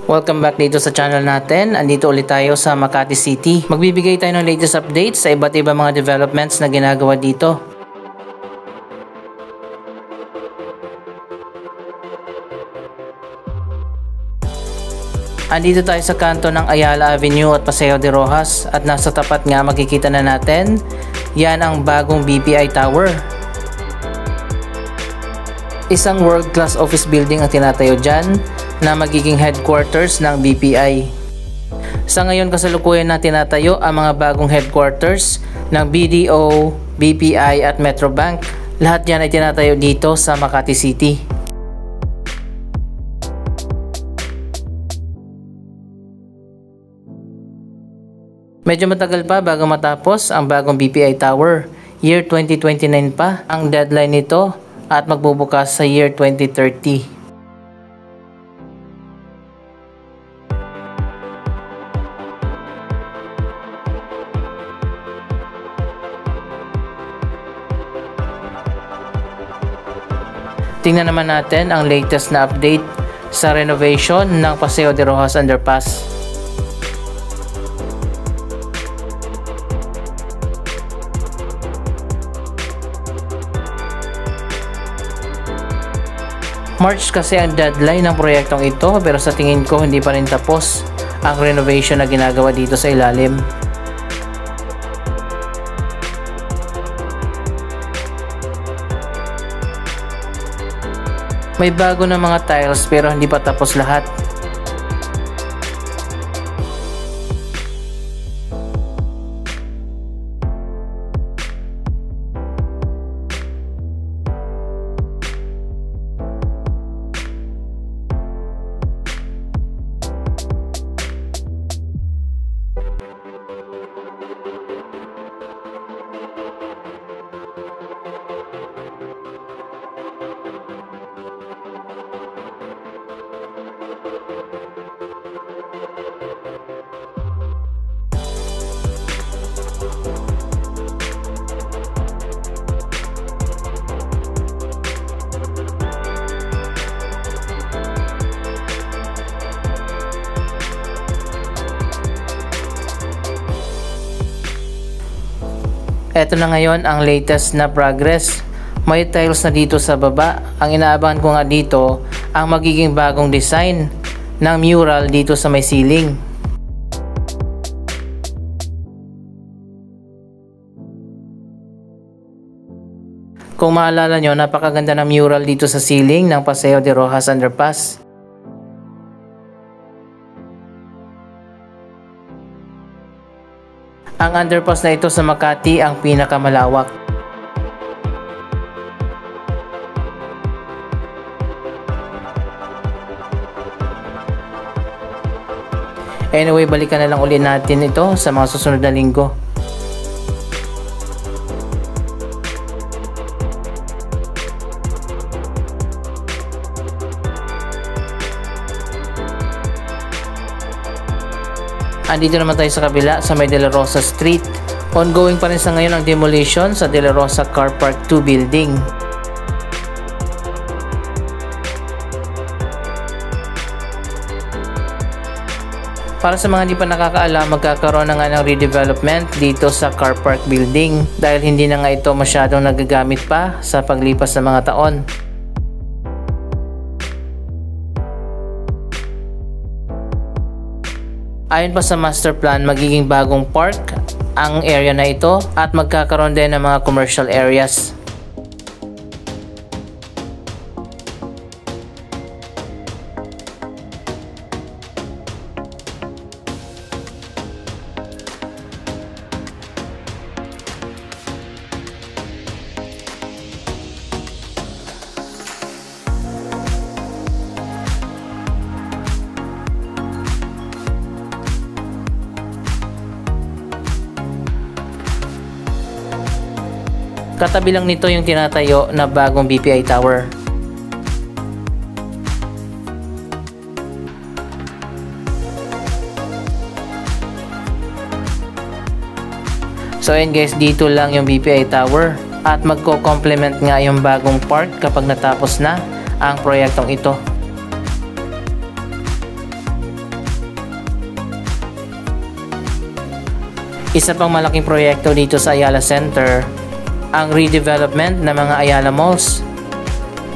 Welcome back dito sa channel natin. Andito ulit tayo sa Makati City. Magbibigay tayo ng latest updates sa iba't ibang mga developments na ginagawa dito. Andito tayo sa kanto ng Ayala Avenue at Paseo de Rojas at nasa tapat nga makikita na natin, yan ang bagong BPI Tower. Isang world-class office building ang tinatayo dyan na magiging headquarters ng BPI. Sa ngayon kasalukuyan na tinatayo ang mga bagong headquarters ng BDO, BPI at Metrobank. Lahat yan ay tinatayo dito sa Makati City. Medyo matagal pa bago matapos ang bagong BPI Tower. Year 2029 pa ang deadline nito at magbubukas sa year 2030. Tingnan naman natin ang latest na update sa renovation ng Paseo de Rojas Underpass. March kasi ang deadline ng proyektong ito, pero sa tingin ko hindi pa rin tapos ang renovation na ginagawa dito sa ilalim. May bago na mga tiles pero hindi pa tapos lahat. Ito na ngayon ang latest na progress. May tiles na dito sa baba. Ang inaabangan ko nga dito ang magiging bagong design ng mural dito sa may ceiling. Kung maalala nyo, napakaganda ng mural dito sa ceiling ng Paseo de Rojas Underpass. Ang underpass na ito sa Makati ang pinakamalawak. Anyway, balikan na lang ulit natin ito sa mga susunod na linggo. Andito naman tayo sa kabila sa may De La Rosa Street. Ongoing pa rin sa ngayon ang demolition sa De La Rosa Car Park 2 building. Para sa mga hindi pa nakakaalam, magkakaroon na nga ng redevelopment dito sa Car Park building dahil hindi na nga ito masyadong nagagamit pa sa paglipas ng mga taon. Ayon pa sa master plan, magiging bagong park ang area na ito at magkakaroon din ng mga commercial areas. Katabi lang nito yung tinatayo na bagong BPI Tower. So ayun guys, dito lang yung BPI Tower at magko-complement nga yung bagong park kapag natapos na ang proyektong ito. Isa pang malaking proyekto dito sa Ayala Center, ang redevelopment ng mga Ayala Malls.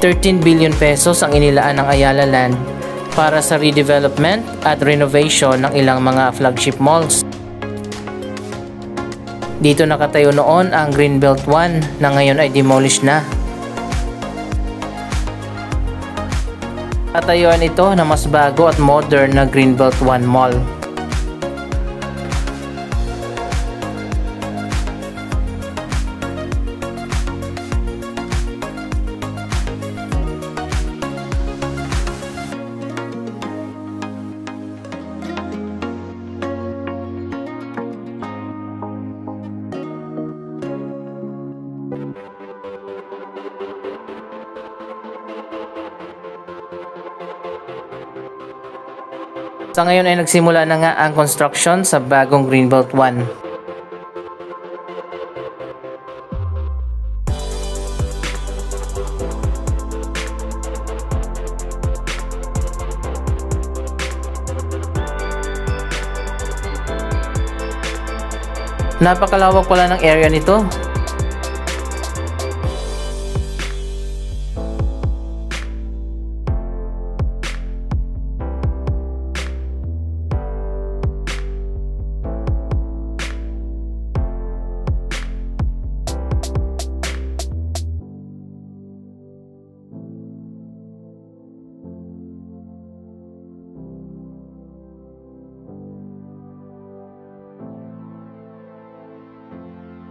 13 billion pesos ang inilaan ng Ayala Land para sa redevelopment at renovation ng ilang mga flagship malls. Dito nakatayo noon ang Greenbelt 1 na ngayon ay demolished na. Katayuan ito na mas bago at modern na Greenbelt 1 Mall. Sa ngayon ay nagsimula na nga ang construction sa bagong Greenbelt 1. Napakalawak pala ng area nito.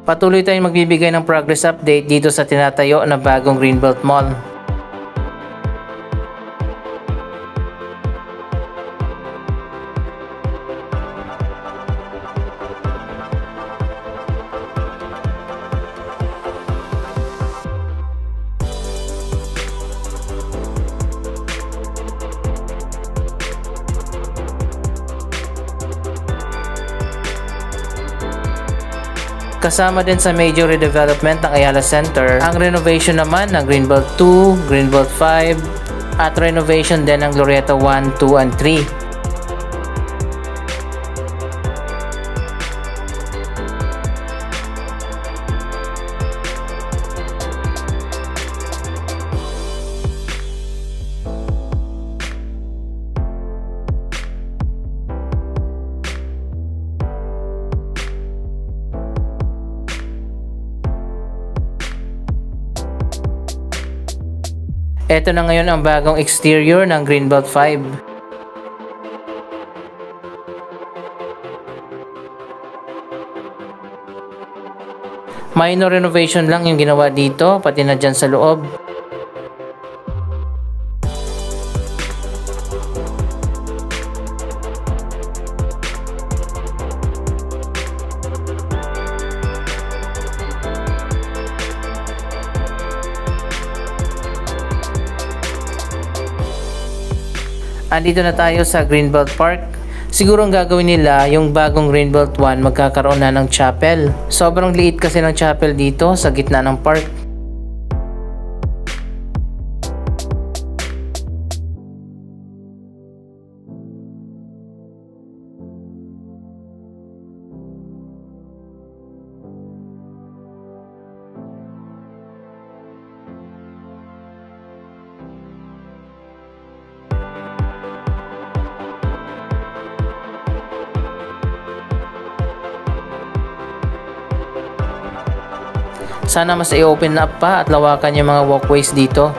Patuloy tayong magbibigay ng progress update dito sa tinatayo na bagong Greenbelt Mall. Kasama din sa major redevelopment ng Ayala Center, ang renovation naman ng Greenbelt 2, Greenbelt 5, at renovation din ng Glorieta 1, 2, and 3. Ito na ngayon ang bagong exterior ng Greenbelt 5. Minor renovation lang yung ginawa dito, pati na dyan sa loob. Andito na tayo sa Greenbelt Park. Siguro ang gagawin nila, yung bagong Greenbelt 1 magkakaroon na ng chapel. Sobrang liit kasi ng chapel dito sa gitna ng park. Sana mas i-open up pa at lawakan yung mga walkways dito.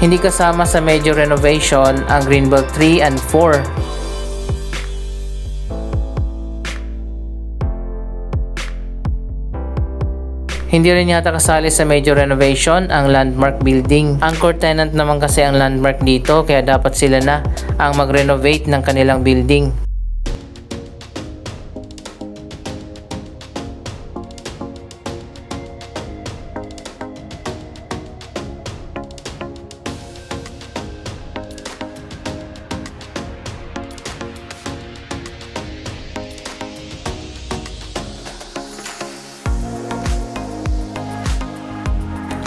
Hindi kasama sa major renovation ang Greenbelt 3 and 4. Hindi rin yata kasali sa major renovation ang Landmark Building. Anchor tenant naman kasi ang Landmark dito, kaya dapat sila na ang mag-renovate ng kanilang building.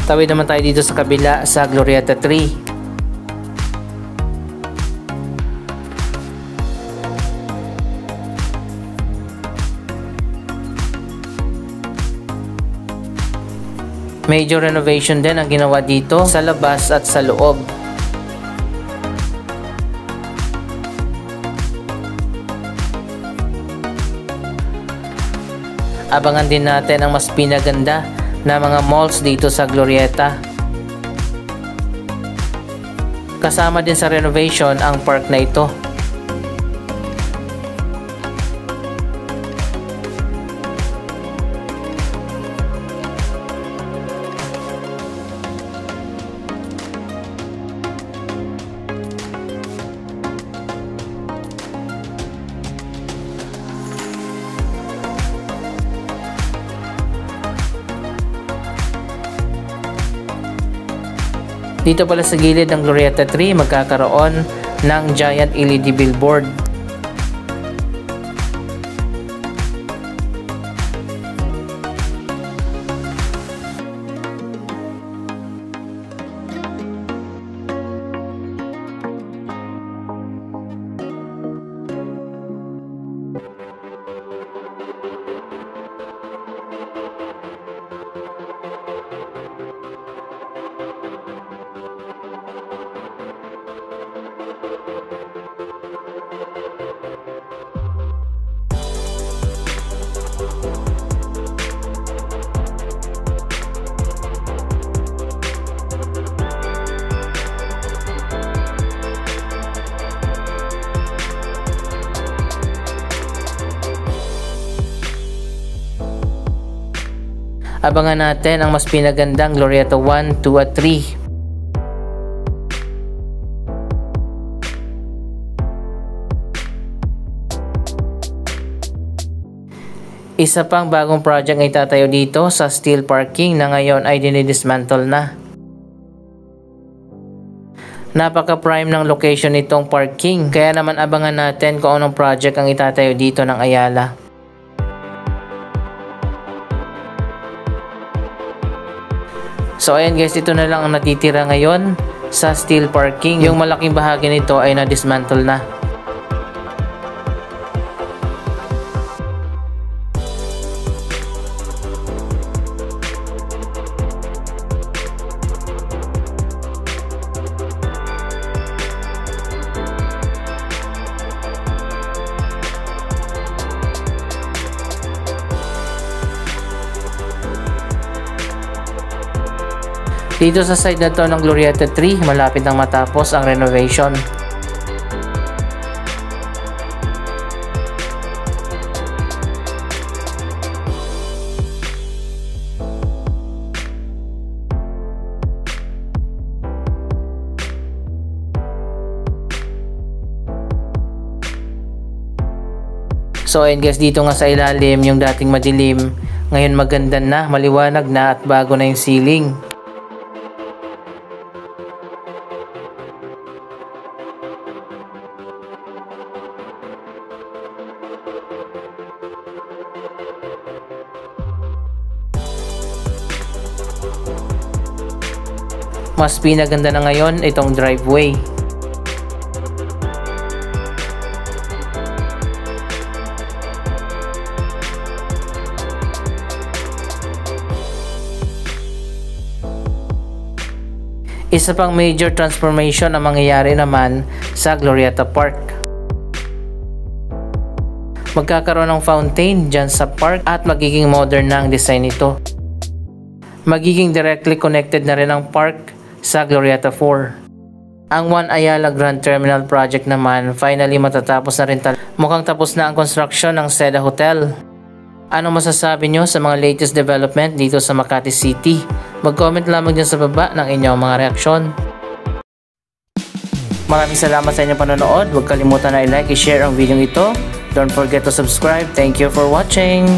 Tawid naman tayo dito sa kabila sa Glorieta 3. Major renovation din ang ginawa dito sa labas at sa loob. Abangan din natin ang mas pinaganda na mga malls dito sa Glorieta. Kasama din sa renovation ang park na ito. Dito pala sa gilid ng Glorieta 3 magkakaroon ng giant LED billboard. Abangan natin ang mas pinagandang Glorieta 1, 2 at 3. Isa pang bagong project ay itatayo dito sa steel parking na ngayon ay dinidismantle na. Napaka-prime ng location nitong parking, kaya naman abangan natin kung anong project ang itatayo dito ng Ayala. So ayan guys, ito na lang ang natitira ngayon sa steel parking. Yung malaking bahagi nito ay na-dismantle na. Dito sa side na to ng Glorieta 3, malapit nang matapos ang renovation. So ayun guys, dito nga sa ilalim yung dating madilim, ngayon maganda na, maliwanag na at bago na yung ceiling. Mas pinaganda na ngayon itong driveway. Isa pang major transformation ang mangyayari naman sa Glorieta Park. Magkakaroon ng fountain dyan sa park at magiging modern na ang design nito. Magiging directly connected na rin ang park sa Glorieta 4. Ang One Ayala Grand Terminal Project naman finally matatapos na rin mukhang tapos na ang construction ng Seda Hotel. Ano masasabi nyo sa mga latest development dito sa Makati City? Mag-comment lamang dyan sa baba ng inyong mga reaksyon. Maraming salamat sa inyong panonood. Huwag kalimutan na i-like, i-share ang video ito. Don't forget to subscribe. Thank you for watching.